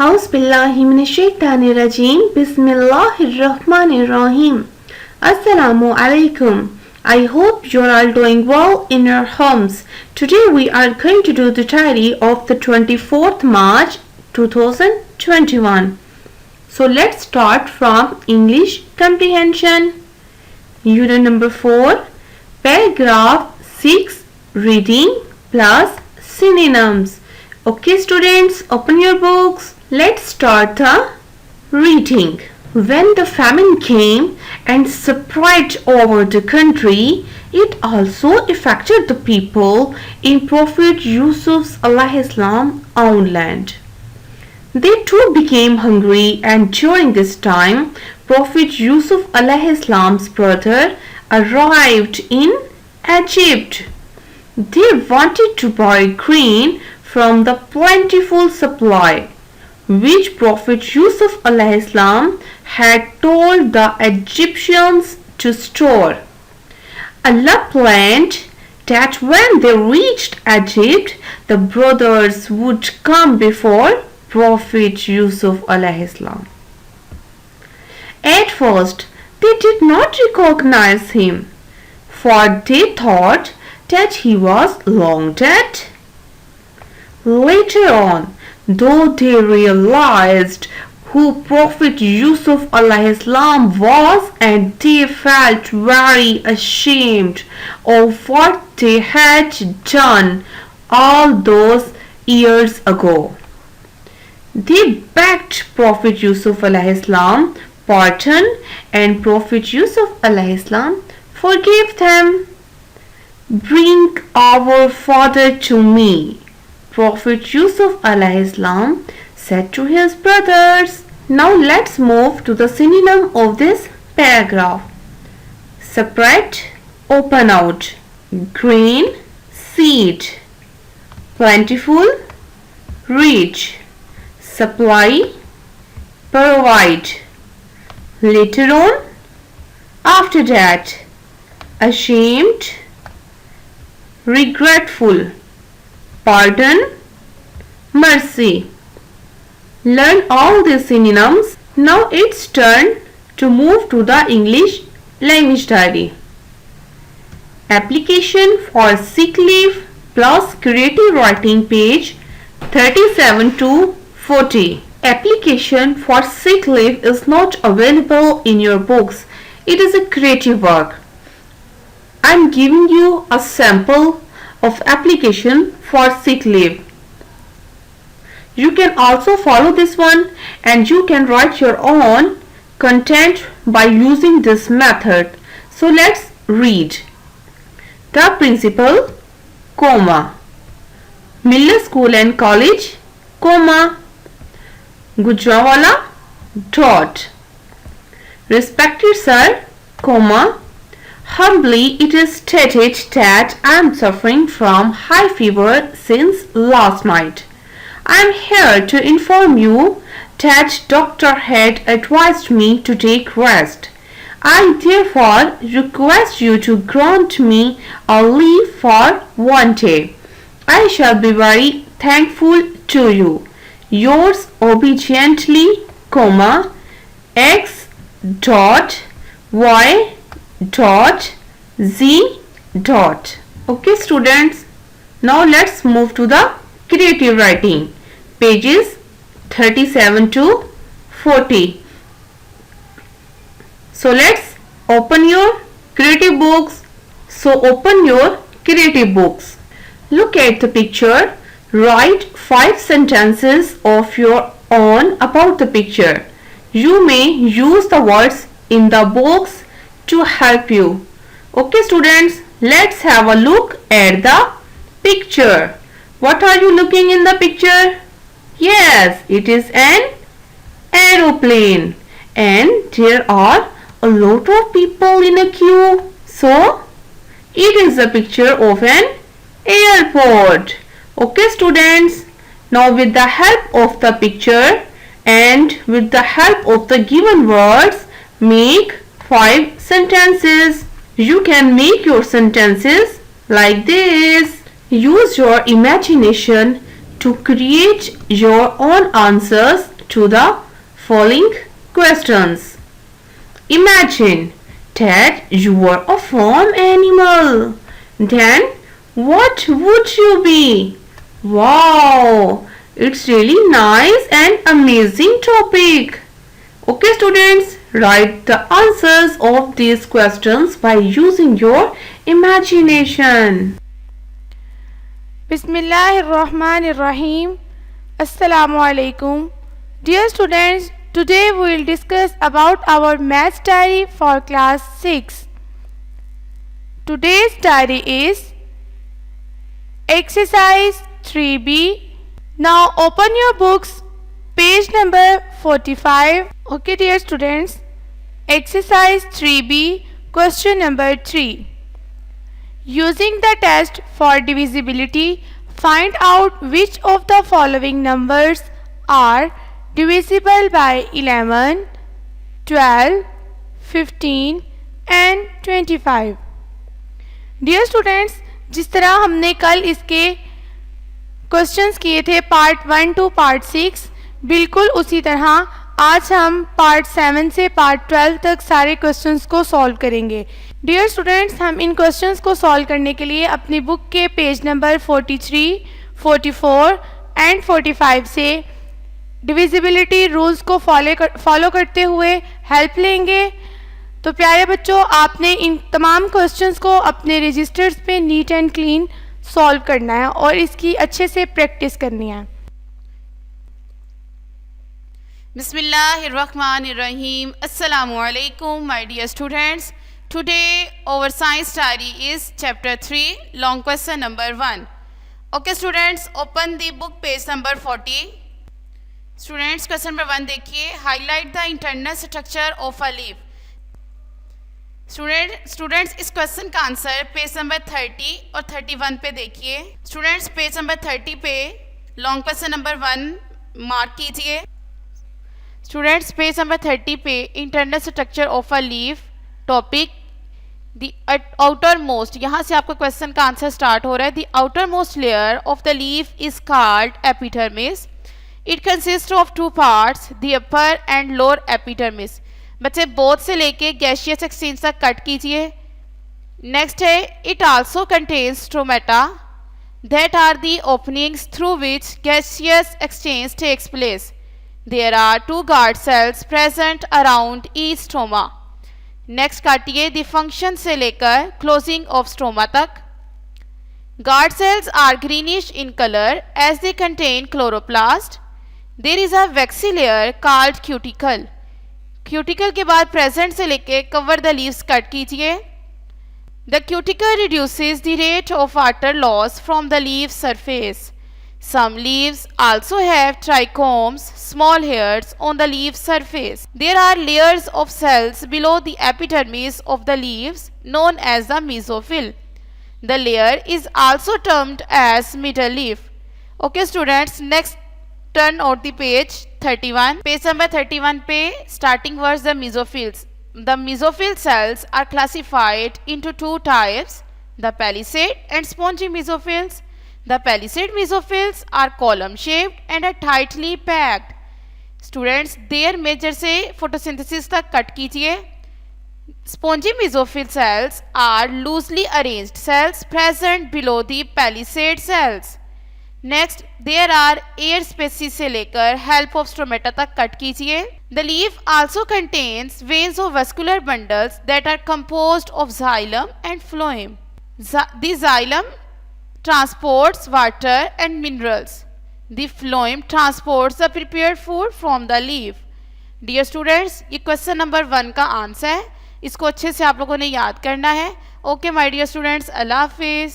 A'udhu billahi minash shaitanir rajeem. Bismillahir rahmanir rahim. Assalamu alaikum. I hope you are all doing well in your homes. Today we are going to do the diary of the 24th March 2021. So let's start from English comprehension. Unit number 4, paragraph 6, reading plus synonyms. Okay students, open your books. Let's start the reading. When the famine came and spread over the country, it also affected the people in Prophet Yusuf's own land. They too became hungry, and during this time, Prophet Yusuf's brother arrived in Egypt. They wanted to buy grain from the plentiful supply which Prophet Yusuf had told the Egyptians to store. Allah planned that when they reached Egypt, the brothers would come before Prophet Yusuf. At first, they did not recognize him, for they thought that he was long dead. Later on, though they realized who Prophet Yusuf was, and they felt very ashamed of what they had done all those years ago. They begged Prophet Yusuf pardon, and Prophet Yusuf forgave them. Bring our father to me, Prophet Yusuf said to his brothers. Now let's move to the synonym of this paragraph. Spread, open out. Grain, seed. Plentiful, rich. Supply, provide. Later on, after that. Ashamed, regretful. Pardon, mercy. Learn all these synonyms. Now it's turn to move to the English language diary. Application for sick leave plus creative writing, page 37 to 40. Application for sick leave is not available in your books. It is a creative work. I am giving you a sample of application for sick leave. You can also follow this one, and you can write your own content by using this method. So let's read. The principal, comma. Miller School and College, comma. Gujranwala, dot. Respected sir, comma. Humbly, it is stated that I am suffering from high fever since last night. I am here to inform you that doctor had advised me to take rest. I therefore request you to grant me a leave for 1 day. I shall be very thankful to you. Yours obediently, comma, X dot Y dot Z dot. Okay students, now let's move to the creative writing, pages 37 to 40. So let's open your creative books. So open your creative books. Look at the picture. Write 5 sentences of your own about the picture. You may use the words in the box to help you. Okay students, let's have a look at the picture. What are you looking in the picture? Yes, it is an aeroplane, and there are a lot of people in a queue. So it is a picture of an airport. Okay students, now with the help of the picture and with the help of the given words, make 5 sentences. You can make your sentences like this. Use your imagination to create your own answers to the following questions. Imagine that you were a farm animal. Then what would you be? Wow, it's really nice and amazing topic. Okay students, write the answers of these questions by using your imagination. Bismillahirrahmanirrahim. Assalamu alaikum. Dear students, today we will discuss about our maths diary for class 6. Today's diary is exercise 3B. Now open your books, page number 45. Okay dear students, exercise 3B, question number 3. Using the test for divisibility, find out which of the following numbers are divisible by 11, 12, 15 and 25. Dear students, जिस तरह हमने कल इसके questions किए थे part 1 two part 6, बिल्कुल उसी तरह आज हम पार्ट 7 से पार्ट 12 तक सारे क्वेश्चंस को सॉल्व करेंगे. डियर स्टूडेंट्स, हम इन क्वेश्चंस को सॉल्व करने के लिए अपनी बुक के पेज नंबर 43, 44 एंड 45 से डिविजिबिलिटी रूल्स को फॉलो करते हुए हेल्प लेंगे. तो प्यारे बच्चों, आपने इन तमाम क्वेश्चंस को अपने रजिस्टर्स पे नीट एंड क्लीन सॉल्व करना है और इसकी अच्छे से प्रैक्टिस करनी है. Bismillahirrahmanirrahim. Assalamu alaikum, my dear students. Today our science diary is chapter 3, long question number 1. Okay students, open the book page number 40. Students, question number 1 देखिए. Highlight the internal structure of a leaf. Students इस question का answer page number 30 और 31 पे देखिए. Students, page number 30 पे long question number 1 mark कीजिए. Students, page number 30 पे internal structure of a leaf, topic the outer most. यहाँ से आपका क्वेश्चन का आंसर स्टार्ट हो रहा है. The outermost layer of the leaf is called epidermis. It consist of 2 parts, the upper and lower epidermis. बच्चे, both से लेके गैसियस एक्सचेंज तक कट कीजिए. नेक्स्ट है, it also contains stomata that are the openings through which gaseous exchange takes place. There are 2 guard cells present around each stoma. Next काटिए the function से लेकर closing of stoma तक. Guard sales are greenish in colour as they contain chloroplast. There is a waxy layer called cuticle. Cuticle के बाद present से लेके cover the leaves cut कीजिए. The cuticle reduces the rate of water loss from the leave surface. Some leaves also have trichomes, small hairs on the leave surface. There are layers of cells below the epidermis of the leaves known as the mesophyll. The layer is also termed as middle leaf. Okay students, next turn out the page 31. Page number 31 पे starting words the mesophylls. The mesophyll cells are classified into 2 types, the palisade and spongy mesophylls. The palisade mesophylls are column shaped and are tightly packed. Students, their measure से photosynthesis तक cut कीजिए. Spongy mesophyll cells are loosely arranged cells present below the palisade cells. Next, there are air spaces से लेकर help of stomata तक cut कीजिए. The leaf also contains veins of vascular bundles that are composed of xylem and phloem. The xylem transports water and minerals. The phloem transports the prepared food from the leaf. Dear students, ये question number 1 का answer है. इसको अच्छे से आप लोगों ने याद करना है. ओके माय डियर स्टूडेंट्स, अल्लाह हाफिज़.